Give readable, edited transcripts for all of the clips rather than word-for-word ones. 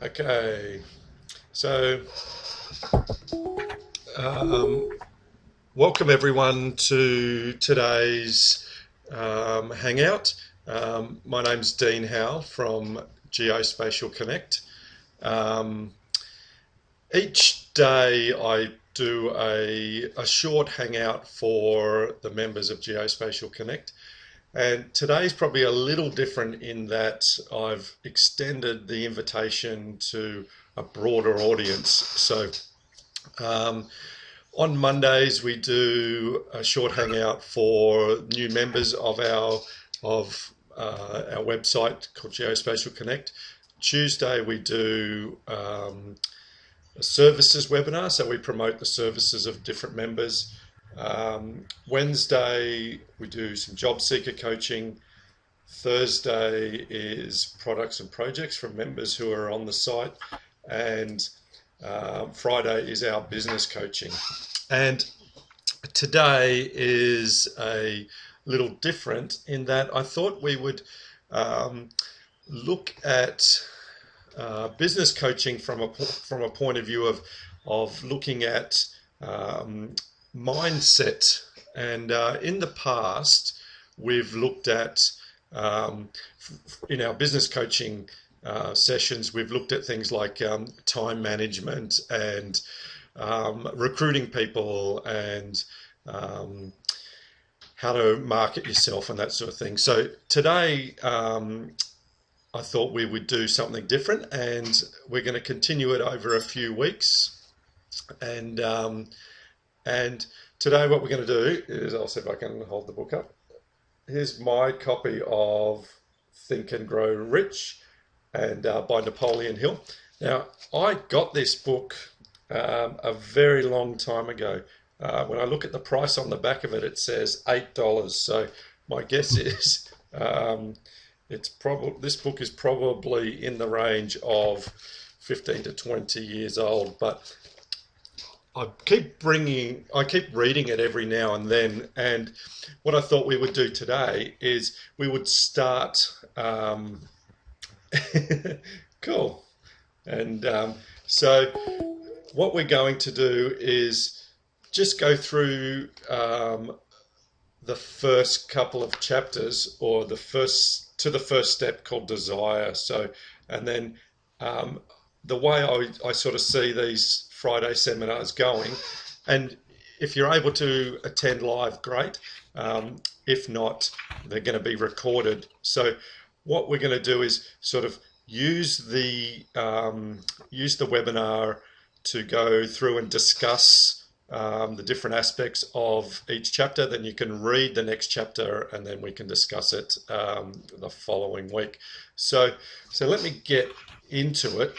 Okay, so um, welcome everyone to today's Hangout. My name's Dean Howe from GeoSpatial Connect. Um, each day I do a short hangout for the members of GeoSpatial Connect. And today's probably a little different in that I've extended the invitation to a broader audience. So um, on Mondays we do a short hangout for new members of our website called Geospatial Connect. Tuesday we do a services webinar, so we promote the services of different members. Wednesday we do some job seeker coaching. Thursday is products and projects from members who are on the site, and Friday is our business coaching. And today is a little different in that I thought we would look at business coaching from a point of view of looking at mindset. And in the past, we've looked at in our business coaching sessions, we've looked at things like time management and recruiting people and how to market yourself and that sort of thing. So today, I thought we would do something different, and we're going to continue it over a few weeks. And today, what we're going to do is, I'll see if I can hold the book up. Here's my copy of Think and Grow Rich, and by Napoleon Hill. Now, I got this book a very long time ago. When I look at the price on the back of it, it says $8. So my guess is this book is probably in the range of 15 to 20 years old. But I keep reading it every now and then. And what I thought we would do today is we would start. Cool. And so what we're going to do is just go through the first couple of chapters, or the first step called desire. So, and then the way I sort of see these Friday seminars going, and if you're able to attend live, great. If not, they're going to be recorded. So what we're going to do is sort of use the webinar to go through and discuss the different aspects of each chapter. Then you can read the next chapter, and then we can discuss it the following week. So let me get into it.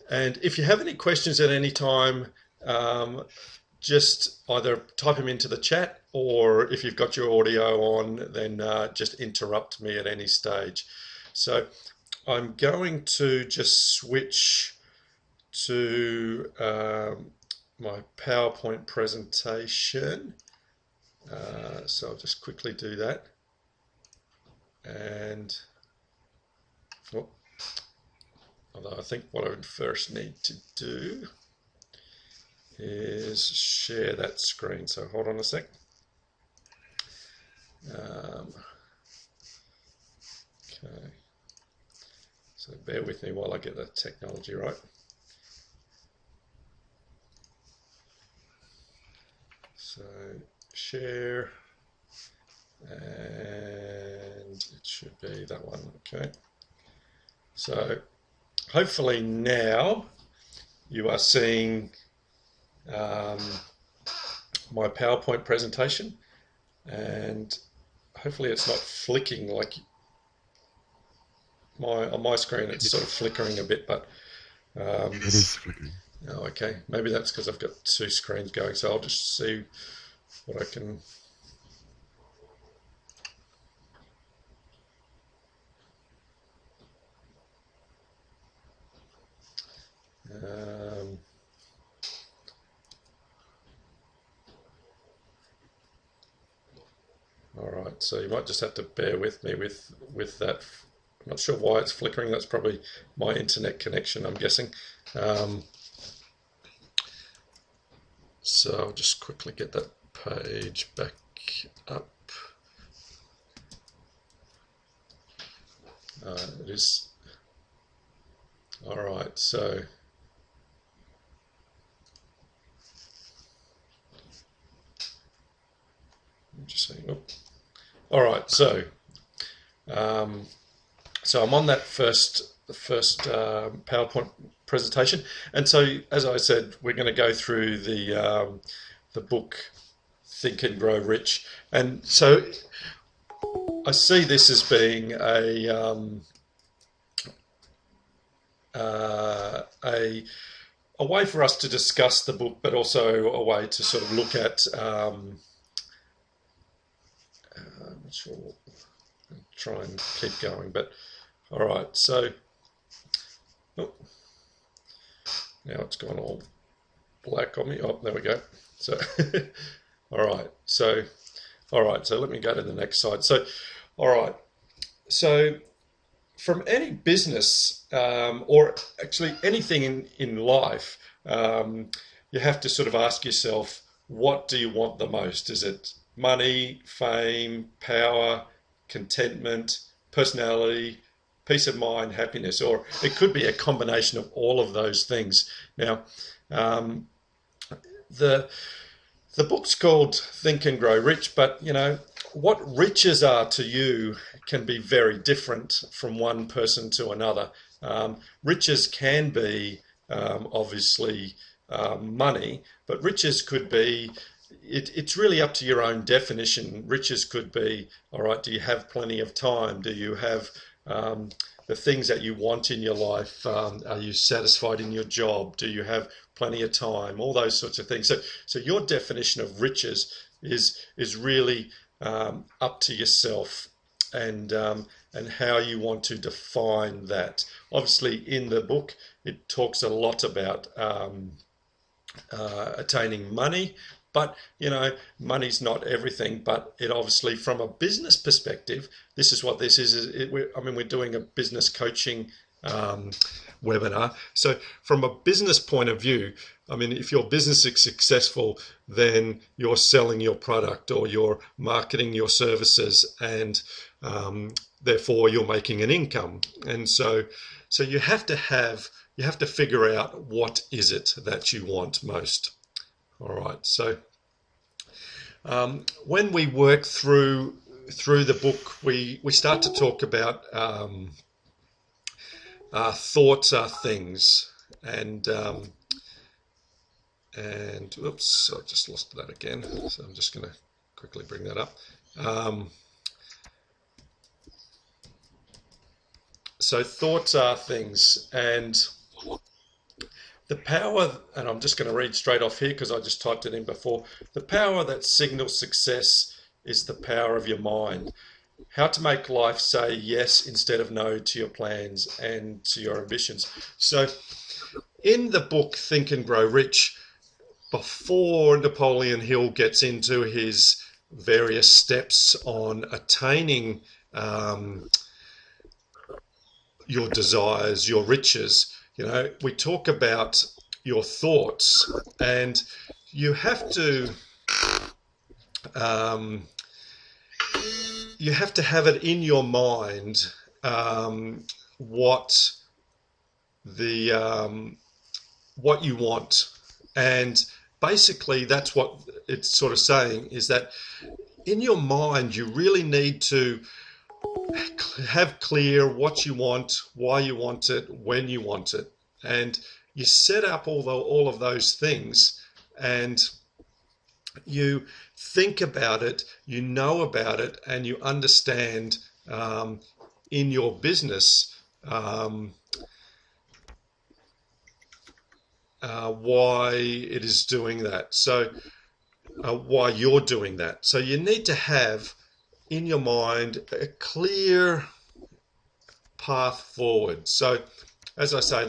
And if you have any questions at any time, just either type them into the chat, or if you've got your audio on, then just interrupt me at any stage. So I'm going to just switch to my PowerPoint presentation. So I'll just quickly do that. And although I think what I would first need to do is share that screen. So hold on a sec. Okay. So bear with me while I get the technology right. So share, and it should be that one. Okay. So hopefully now you are seeing my PowerPoint presentation, and hopefully it's not flicking like on my screen. It's sort of flickering a bit, but It is flickering. oh, okay. Maybe that's because I've got two screens going. So I'll just see what I can. All right. So you might just have to bear with me with that not sure why it's flickering. That's probably my internet connection, I'm guessing. Um, so I'll just quickly get that page back up. It is all right. So I'm just saying. Oh, all right. Um, so I'm on that first PowerPoint presentation, and so as I said, we're going to go through the book Think and Grow Rich, and so I see this as being a way for us to discuss the book, but also a way to sort of look at. I'm not sure. I'll try and keep going, but all right. So oh, now it's gone all black on me. Oh, there we go. So all right. So all right. So let me go to the next slide. So all right. So from any business or actually anything in life, you have to sort of ask yourself, what do you want the most? Is it money, fame, power, contentment, personality, peace of mind, happiness? Or it could be a combination of all of those things. Now, the the book's called Think and Grow Rich, but what riches are to you can be very different from one person to another. Riches can be obviously money, but riches could be, it's really up to your own definition. Riches could be, all right, do you have plenty of time? Do you have the things that you want in your life? Are you satisfied in your job? Do you have plenty of time? All those sorts of things. So your definition of riches is really up to yourself and how you want to define that. Obviously, in the book, it talks a lot about attaining money, but money's not everything. But it obviously, from a business perspective, this is what this is. We're doing a business coaching webinar. So from a business point of view, if your business is successful, then you're selling your product or you're marketing your services, and therefore you're making an income. And so you have to figure out what is it that you want most. All right. So when we work through the book, we start to talk about thoughts are things, and oops, I just lost that again. So I'm just going to quickly bring that up. So thoughts are things, and the power, and I'm just going to read straight off here because I just typed it in before. The power that signals success is the power of your mind. How to make life say yes instead of no to your plans and to your ambitions. So in the book Think and Grow Rich, before Napoleon Hill gets into his various steps on attaining your desires, your riches, we talk about your thoughts, and you have to have it in your mind what you want. And basically that's what it's sort of saying, is that in your mind you really need to have clear what you want, why you want it, when you want it, and you set up all of those things, and you think about it, you know about it, and you understand in your business why it is doing that. So why you're doing that. So you need to have in your mind a clear path forward. So as I say,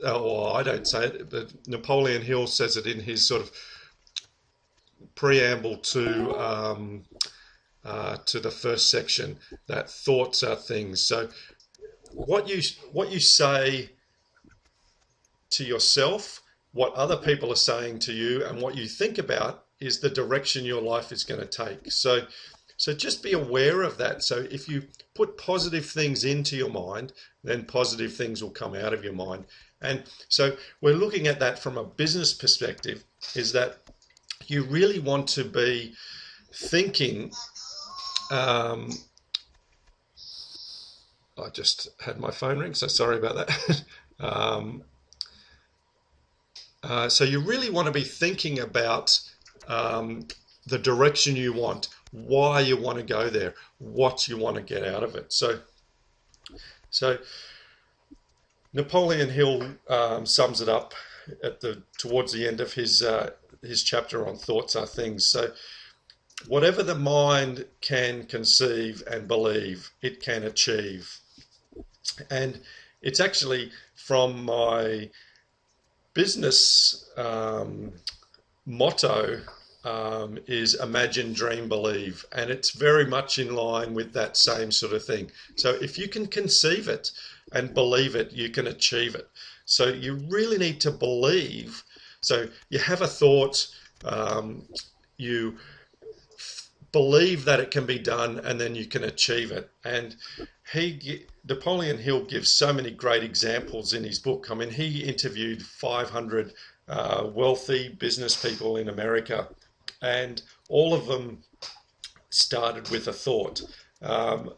I don't say it, but Napoleon Hill says it in his sort of preamble to to the first section, that thoughts are things. So what you say to yourself, what other people are saying to you, and what you think about is the direction your life is going to take. So just be aware of that. So if you put positive things into your mind, then positive things will come out of your mind. And so we're looking at that from a business perspective, is that you really want to be thinking. Um, I just had my phone ring, so sorry about that. um, so you really want to be thinking about um, the direction you want, why you want to go there, what you want to get out of it. So Napoleon Hill sums it up towards the end of his chapter on thoughts are things. So whatever the mind can conceive and believe, it can achieve. And it's actually from my business motto is imagine, dream, believe. And it's very much in line with that same sort of thing. So if you can conceive it and believe it, you can achieve it. So you really need to believe. So you have a thought, you believe that it can be done, and then you can achieve it. And Napoleon Hill gives so many great examples in his book. I mean, he interviewed 500 wealthy business people in America, and all of them started with a thought.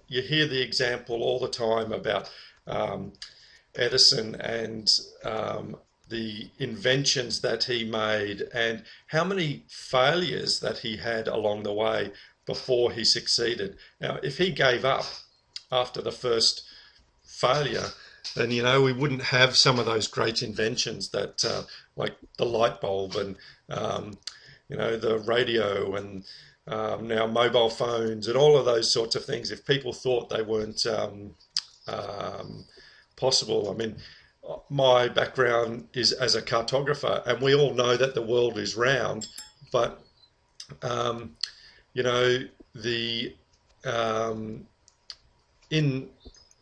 You hear the example all the time about Edison and the inventions that he made and how many failures that he had along the way before he succeeded. Now, if he gave up after the first failure, then we wouldn't have some of those great inventions that like the light bulb and the radio and now mobile phones and all of those sorts of things. If people thought they weren't possible, I mean, my background is as a cartographer, and we all know that the world is round, but the in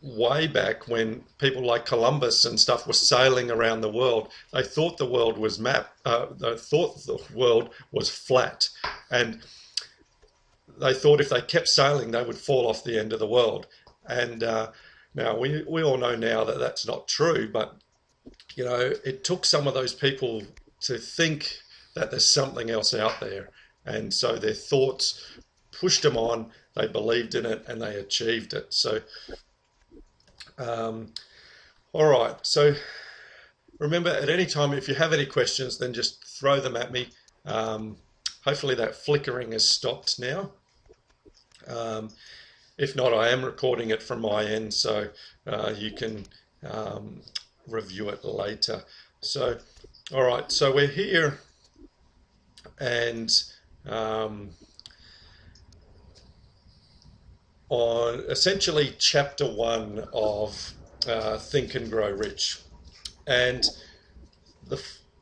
way back when people like Columbus and stuff were sailing around the world, they thought the world was they thought the world was flat, and they thought if they kept sailing, they would fall off the end of the world. And now we all know now that that's not true, but it took some of those people to think that there's something else out there, and so their thoughts pushed them on. They believed in it, and they achieved it. So, all right. So remember, at any time, if you have any questions, then just throw them at me. Hopefully that flickering has stopped now. If not, I am recording it from my end, so you can review it later. So, all right, so we're here, and on essentially chapter 1 of Think and Grow Rich. And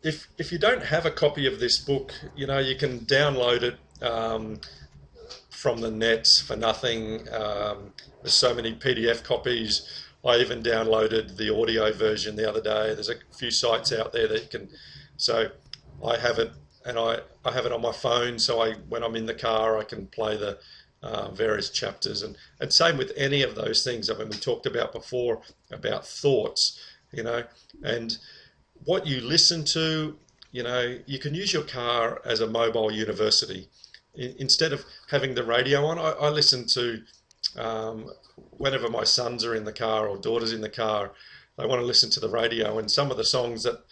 if you don't have a copy of this book, you can download it from the net for nothing. There's so many PDF copies. I even downloaded the audio version the other day. There's a few sites out there that you can. So I have it, and I have it on my phone. So when I'm in the car, I can play the various chapters, and same with any of those things. I mean, we talked about before about thoughts, and what you listen to. You can use your car as a mobile university. Instead of having the radio on, I listen to, whenever my sons are in the car or daughters in the car, they want to listen to the radio, and some of the songs that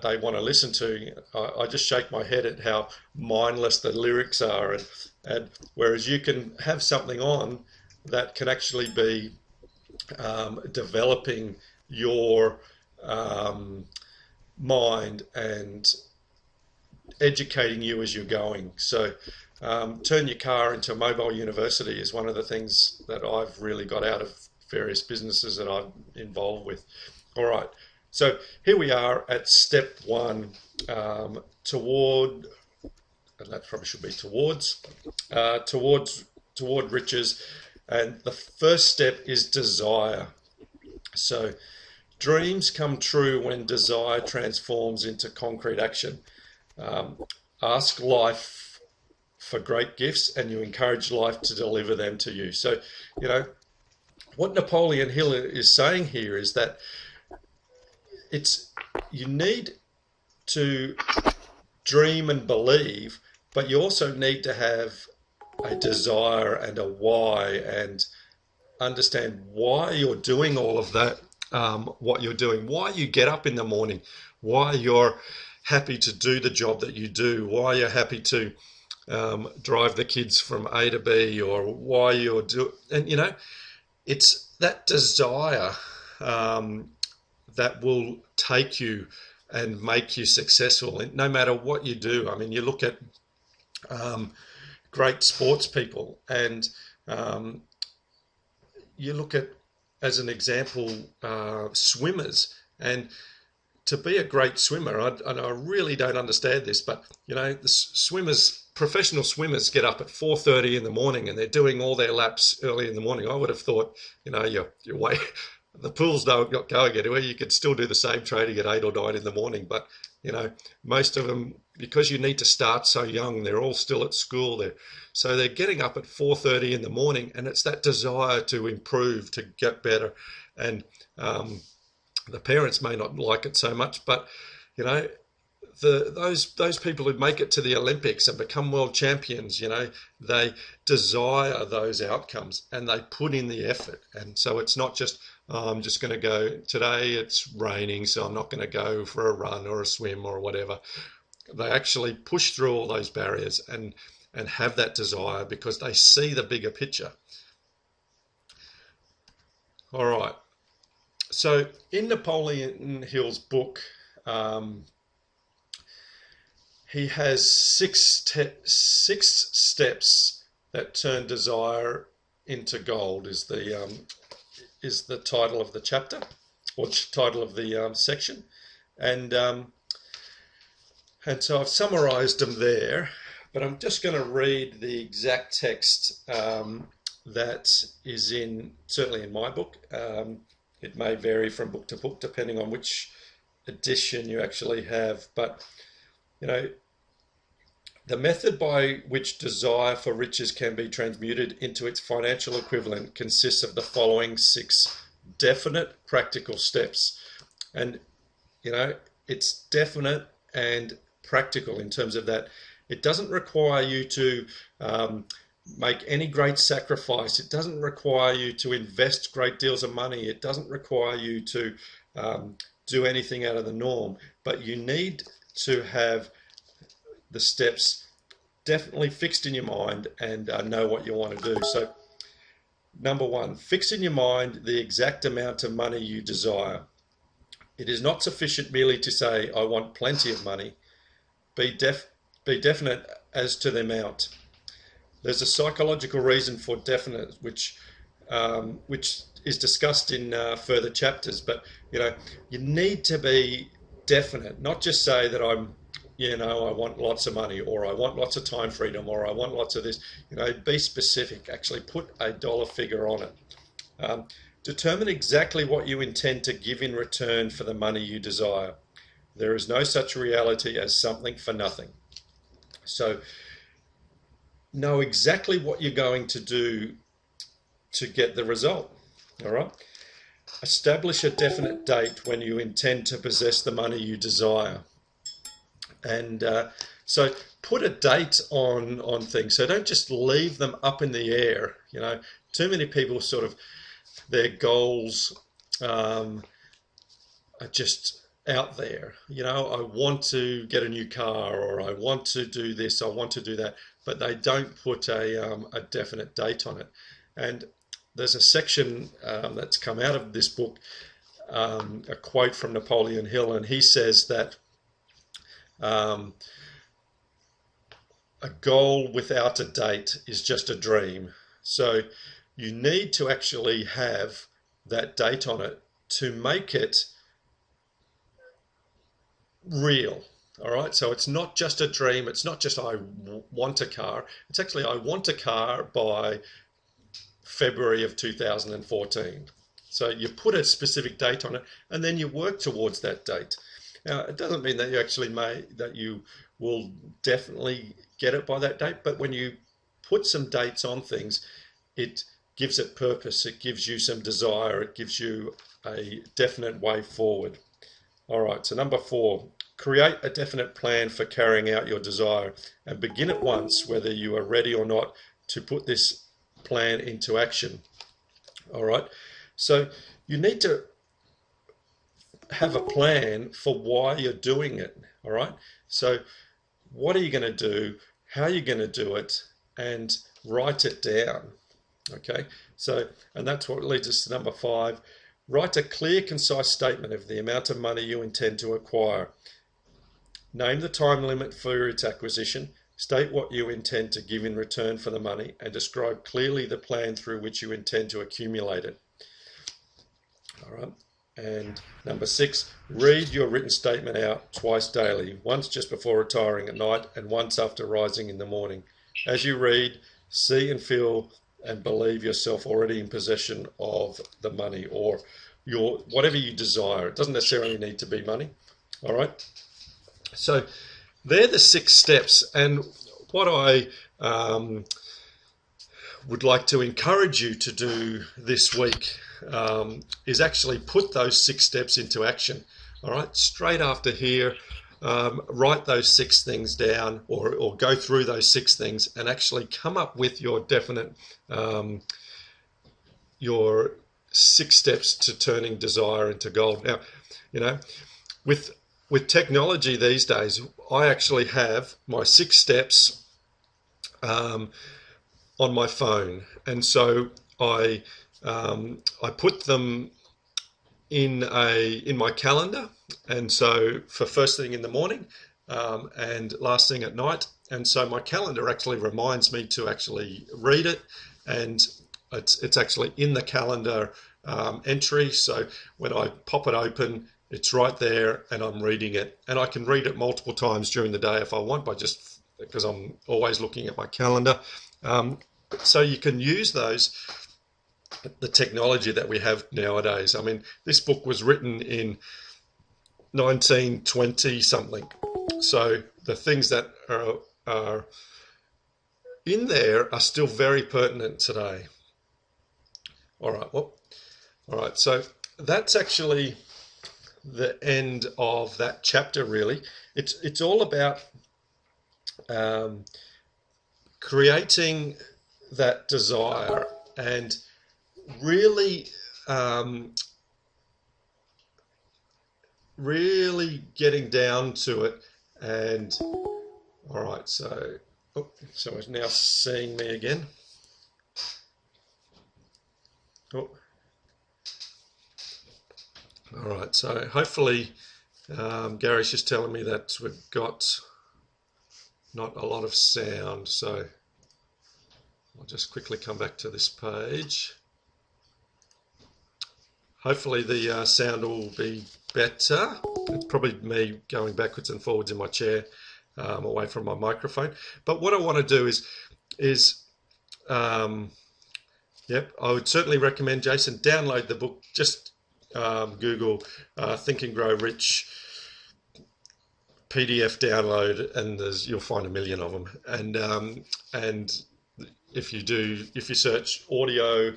they want to listen to, I just shake my head at how mindless the lyrics are, and whereas you can have something on that can actually be developing your mind and educating you as you're going. So turn your car into a mobile university is one of the things that I've really got out of various businesses that I'm involved with. All right, so here we are at step 1 toward and that probably should be toward riches. And the first step is desire. So dreams come true when desire transforms into concrete action. Um, Ask life for great gifts, and you encourage life to deliver them to you. So, you know, what Napoleon Hill is saying here is that it's you need to dream and believe, but you also need to have a desire and a why, and understand why you're doing all of that, what you're doing, why you get up in the morning, why you're happy to do the job that you do, why you're happy to drive the kids from A to B, or why you're and it's that desire that will take you and make you successful no matter what you do. I mean, you look at um, great sports people, and um, you look at, as an example, swimmers. And to be a great swimmer, and I really don't understand this, but the swimmers, professional swimmers, get up at 4:30 in the morning and they're doing all their laps early in the morning. I would have thought, you're way, the pool's not going anywhere. You could still do the same training at 8 or 9 in the morning, but most of them, because you need to start so young, they're all still at school there. So they're getting up at 4:30 in the morning, and it's that desire to improve, to get better. And the parents may not like it so much, but those people who make it to the Olympics and become world champions, they desire those outcomes and they put in the effort. And so it's not just, oh, I'm just going to go today. It's raining, so I'm not going to go for a run or a swim or whatever. They actually push through all those barriers and have that desire because they see the bigger picture. All right. So in Napoleon Hill's book, he has six steps that turn desire into gold. Is the title of the chapter, or title of the section, and so I've summarised them there. But I'm just going to read the exact text that is certainly in my book. It may vary from book to book depending on which edition you actually have, but the method by which desire for riches can be transmuted into its financial equivalent consists of the following 6 definite practical steps. And it's definite and practical in terms of that it doesn't require you to make any great sacrifice. It doesn't require you to invest great deals of money. It doesn't require you to do anything out of the norm. But you need to have the steps definitely fixed in your mind and know what you want to do. So, number 1, fix in your mind the exact amount of money you desire. It is not sufficient merely to say, I want plenty of money. Be definite as to the amount. There's a psychological reason for definite, which is discussed in further chapters. But you need to be definite, not just say that I want lots of money, or I want lots of time freedom, or I want lots of this. Be specific. Actually, put a dollar figure on it. Determine exactly what you intend to give in return for the money you desire. There is no such reality as something for nothing. So know exactly what you're going to do to get the result. All right. Establish a definite date when you intend to possess the money you desire. And so put a date on things. So don't just leave them up in the air. Too many people sort of, their goals are just out there. I want to get a new car, or I want to do this, I want to do that, but they don't put a definite date on it. And there's a section that's come out of this book, a quote from Napoleon Hill, and he says that a goal without a date is just a dream. So you need to actually have that date on it to make it real. All right, so it's not just a dream. It's not just want a car. It's actually I want a car by February of 2014. So you put a specific date on it, and then you work towards that date. Now, it doesn't mean that you will definitely get it by that date, but when you put some dates on things, it gives it purpose. It gives you some desire. It gives you a definite way forward. All right, so number 4, create a definite plan for carrying out your desire and begin at once, whether you are ready or not, to put this plan into action. All right, so you need to have a plan for why you're doing it. All right, so what are you going to do? How are you going to do it? And write it down. Okay, so, and that's what leads us to number 5. Write a clear, concise statement of the amount of money you intend to acquire. Name the time limit for its acquisition. State what you intend to give in return for the money and describe clearly the plan through which you intend to accumulate it. All right. And number 6, read your written statement out twice daily, once just before retiring at night and once after rising in the morning. As you read, see and feel and believe yourself already in possession of the money or your whatever you desire. It doesn't necessarily need to be money. All right. So they're the 6 steps, and what I would like to encourage you to do this week is actually put those 6 steps into action. All right, straight after here, write those 6 things down, or go through those 6 things and actually come up with your definite, your 6 steps to turning desire into gold. Now, you know, with technology these days, I actually have my 6 steps on my phone, and so I put them in my calendar, and so for first thing in the morning and last thing at night, and so my calendar actually reminds me to actually read it, and it's actually in the calendar entry. So when I pop it open, it's right there, and I'm reading it, and I can read it multiple times during the day if I want, because I'm always looking at my calendar. So you can use the technology that we have nowadays. I mean, this book was written in 1920 something, so the things that are in there are still very pertinent today. All right, well, all right, so that's actually the end of that chapter. Really, it's all about creating that desire and really really getting down to it. And all right, so it's now seeing me again. Oh. All right, so hopefully Gary's just telling me that we've got not a lot of sound, so I'll just quickly come back to this page. Hopefully the sound will be better. It's probably me going backwards and forwards in my chair away from my microphone. But what I want to do is yep, I would certainly recommend, Jason, download the book. Just Google Think and Grow Rich PDF download, and you'll find a million of them. And if you search audio,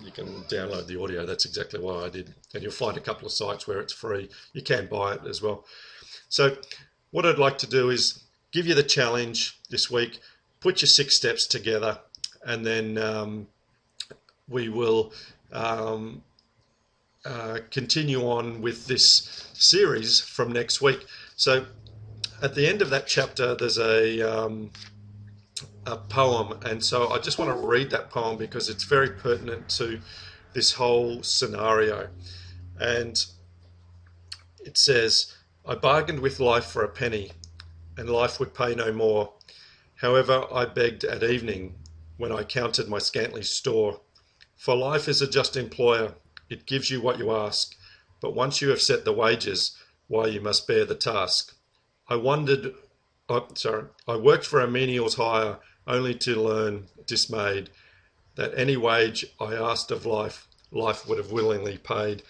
you can download the audio. That's exactly what I did. And you'll find a couple of sites where it's free. You can buy it as well. So what I'd like to do is give you the challenge this week, put your 6 steps together, and then we will continue on with this series from next week. So at the end of that chapter, there's a poem, and so I just want to read that poem because it's very pertinent to this whole scenario. And it says, "I bargained with life for a penny, and life would pay no more. However, I begged at evening when I counted my scantly store. For life is a just employer, it gives you what you ask, but once you have set the wages, why you must bear the task. I wondered, oh, sorry, I worked for a menial's hire only to learn, dismayed, that any wage I asked of life, life would have willingly paid.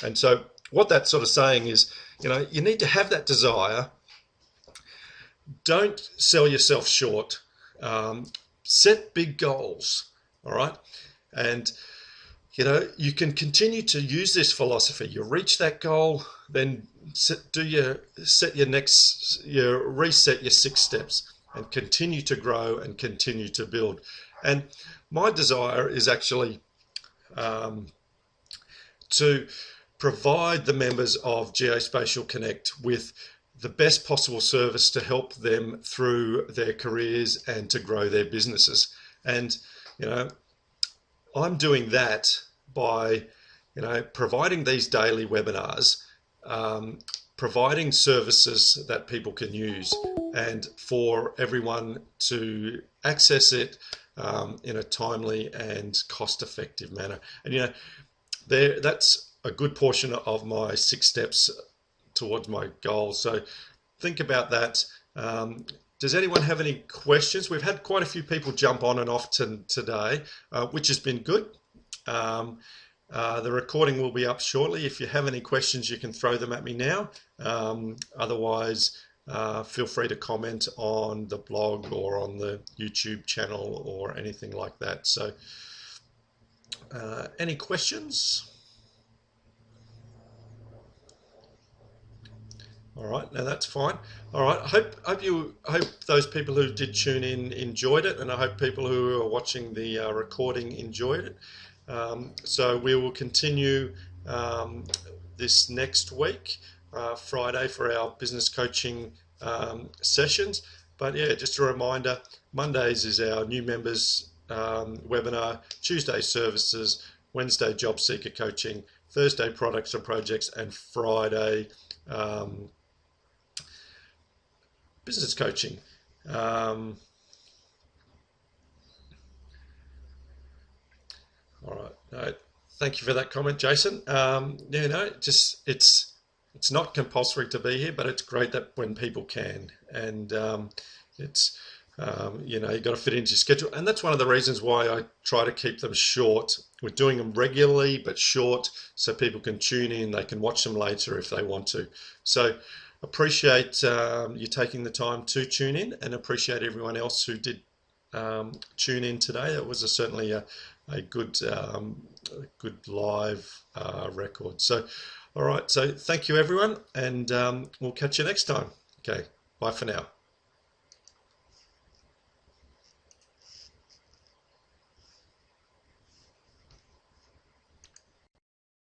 And so, what that's sort of saying is, you need to have that desire. Don't sell yourself short. Set big goals, all right? And you can continue to use this philosophy. You reach that goal, then reset your 6 steps, and continue to grow and continue to build. And my desire is actually to provide the members of GeoSpatial Connect with the best possible service to help them through their careers and to grow their businesses. And I'm doing that by providing these daily webinars, providing services that people can use, and for everyone to access it in a timely and cost-effective manner. And that's a good portion of my 6 steps towards my goals. So think about that. Does anyone have any questions? We've had quite a few people jump on and off today, which has been good. The recording will be up shortly. If you have any questions, you can throw them at me now. Otherwise, feel free to comment on the blog or on the YouTube channel or anything like that. So, any questions? All right, now that's fine. All right, I hope those people who did tune in enjoyed it, and I hope people who are watching the recording enjoyed it. So we will continue this next week, Friday, for our business coaching sessions. But yeah, just a reminder, Mondays is our new members webinar, Tuesday services, Wednesday job seeker coaching, Thursday products and projects, and Friday business coaching. All right. Thank you for that comment, Jason. It's not compulsory to be here, but it's great that when people can, and it's you got to fit into your schedule, and that's one of the reasons why I try to keep them short. We're doing them regularly, but short, so people can tune in. They can watch them later if they want to. So appreciate you taking the time to tune in, and appreciate everyone else who did tune in today. That was certainly a good live record. So, all right. So thank you, everyone, and we'll catch you next time. Okay. Bye for now.